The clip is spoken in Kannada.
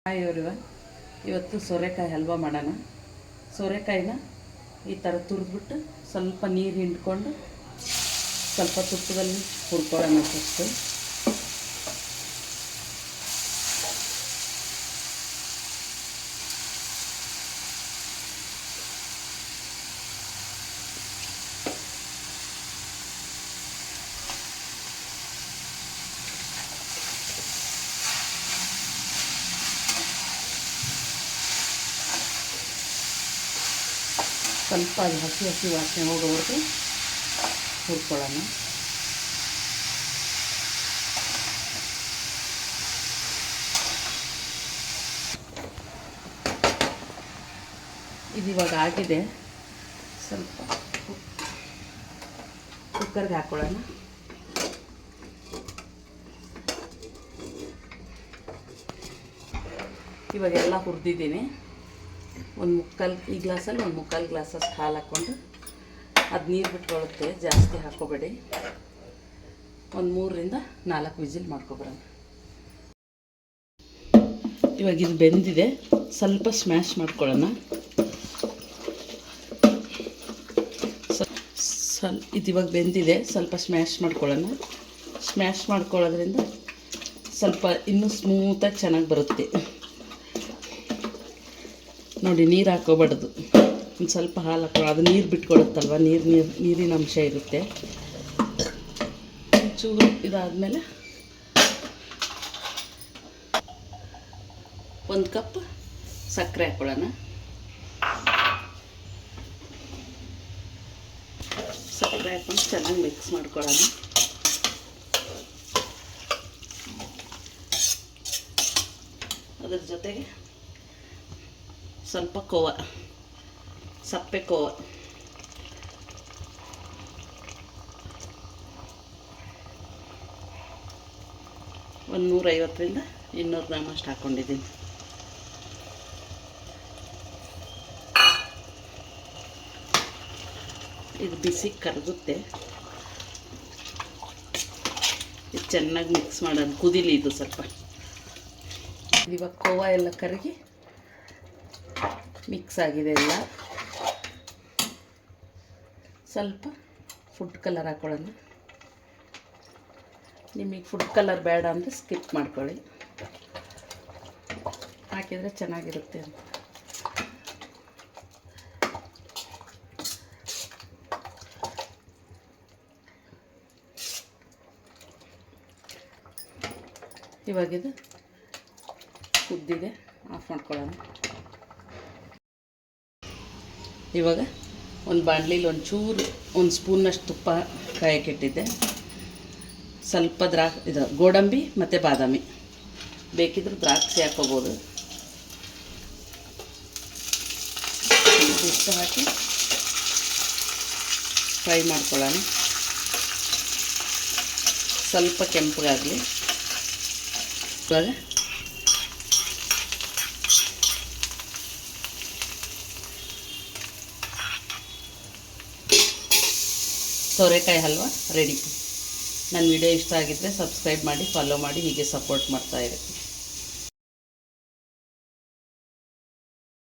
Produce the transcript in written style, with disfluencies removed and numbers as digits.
ಹಾಯ್ ಎವ್ರಿವನ್, ಇವತ್ತು ಸೋರೆಕಾಯಿ ಹಲ್ವಾ ಮಾಡೋಣ. ಸೋರೆಕಾಯಿನ ಈ ಥರ ತುರಿದ್ಬಿಟ್ಟು ಸ್ವಲ್ಪ ನೀರು ಹಿಂಡ್ಕೊಂಡು ಸ್ವಲ್ಪ ತುಪ್ಪದಲ್ಲಿ ಹುರ್ಕೊಳ್ಳೋಣ. ಫಸ್ಟು ಸ್ವಲ್ಪ ಅದು ಹಸಿ ವಾಸನೆ ಹೋಗೋವರೆಗೂ ಹುರ್ಕೊಳ್ಳೋಣ. ಇದು ಇವಾಗ ಆಗಿದೆ. ಸ್ವಲ್ಪ ಕುಕ್ಕರ್ಗೆ ಹಾಕ್ಕೊಳ್ಳೋಣ. ಇವಾಗೆಲ್ಲ ಹುರಿದಿದ್ದೀನಿ. ಈ ಗ್ಲಾಸಲ್ಲಿ ಒಂದು ಮುಕ್ಕಾಲು ಗ್ಲಾಸಷ್ಟು ಹಾಲು ಹಾಕ್ಕೊಂಡು ಅದು ನೀರು ಬಿಟ್ಕೊಳ್ಳುತ್ತೆ, ಜಾಸ್ತಿ ಹಾಕ್ಕೋಬೇಡಿ. ಒಂದು 3ರಿಂದ 4 ವಿಜಿಲ್ ಮಾಡ್ಕೊಬರೋಣ. ಇವಾಗ ಇದು ಬೆಂದಿದೆ, ಸ್ವಲ್ಪ ಸ್ಮ್ಯಾಶ್ ಮಾಡ್ಕೊಳ್ಳೋಣ. ಇದು ಇವಾಗ ಬೆಂದಿದೆ, ಸ್ವಲ್ಪ ಸ್ಮ್ಯಾಶ್ ಮಾಡ್ಕೊಳ್ಳೋಣ. ಸ್ಮ್ಯಾಶ್ ಮಾಡ್ಕೊಳ್ಳೋದ್ರಿಂದ ಸ್ವಲ್ಪ ಇನ್ನೂ ಸ್ಮೂತಾಗಿ ಚೆನ್ನಾಗಿ ಬರುತ್ತೆ. ನೋಡಿ, ನೀರು ಹಾಕೋಬಾರ್ದು, ಒಂದು ಸ್ವಲ್ಪ ಹಾಲು ಹಾಕೊಳ್ಳೋ. ಅದು ನೀರು ಬಿಟ್ಕೊಳುತ್ತಲ್ವ, ನೀರಿನ ಅಂಶ ಇರುತ್ತೆ. ಚೂರು ಇದಾದಮೇಲೆ 1 ಕಪ್ ಸಕ್ಕರೆ ಹಾಕ್ಕೊಳ್ಳೋಣ. ಸಕ್ಕರೆ ಹಾಕ್ಕೊಂಡು ಚೆನ್ನಾಗಿ ಮಿಕ್ಸ್ ಮಾಡ್ಕೊಳ್ಳೋಣ. ಅದ್ರ ಜೊತೆಗೆ ಸ್ವಲ್ಪ ಕೋವ, ಸಪ್ಪೆ ಕೋವ, ಒಂದು 150ರಿಂದ 200 ಗ್ರಾಮ್ ಅಷ್ಟು ಹಾಕ್ಕೊಂಡಿದ್ದೀನಿ. ಇದು ಬಿಸಿ ಕರಗುತ್ತೆ. ಇದು ಚೆನ್ನಾಗಿ ಮಿಕ್ಸ್ ಮಾಡೋದು, ಕುದಿಲಿ ಇದು ಸ್ವಲ್ಪ. ಇವಾಗ ಕೋವ ಎಲ್ಲ ಕರಗಿ ಮಿಕ್ಸ್ ಆಗಿದೆ ಎಲ್ಲ. ಸ್ವಲ್ಪ ಫುಡ್ ಕಲರ್ ಹಾಕ್ಕೊಳ್ಳೋಣ. ನಿಮಗೆ ಫುಡ್ ಕಲರ್ ಬೇಡ ಅಂದರೆ ಸ್ಕಿಪ್ ಮಾಡ್ಕೊಳ್ಳಿ, ಹಾಕಿದರೆ ಚೆನ್ನಾಗಿರುತ್ತೆ ಅಂತ. ಇವಾಗಿದು ಕುದ್ದಿದೆ, ಆಫ್ ಮಾಡ್ಕೊಳ್ಳೋಣ. ಇವಾಗ ಒಂದು ಬಾಣಲಿಲಿ ಒಂದು ಸ್ಪೂನಷ್ಟು ತುಪ್ಪ ಕಾಯಕ್ಕಿಟ್ಟಿದ್ದೆ. ಸ್ವಲ್ಪ ಗೋಡಂಬಿ ಮತ್ತು ಬಾದಾಮಿ, ಬೇಕಿದ್ರೂ ದ್ರಾಕ್ಷಿ ಹಾಕ್ಕೋಬೋದು. ಇಷ್ಟು ಹಾಕಿ ಫ್ರೈ ಮಾಡ್ಕೊಳ್ಳೋಣ. ಸ್ವಲ್ಪ ಕೆಂಪಗಾಗಲಿ. ಇವಾಗ ಸೋರೆಕಾಯಿ ಹಲ್ವಾ ರೆಡಿ. ನನ್ನ ವಿಡಿಯೋ ಇಷ್ಟ ಆಗಿದ್ದರೆ ಸಬ್ಸ್ಕ್ರೈಬ್ ಮಾಡಿ, ಫಾಲೋ ಮಾಡಿ, ಹೀಗೆ ಸಪೋರ್ಟ್ ಮಾಡ್ತಾಯಿರಿ.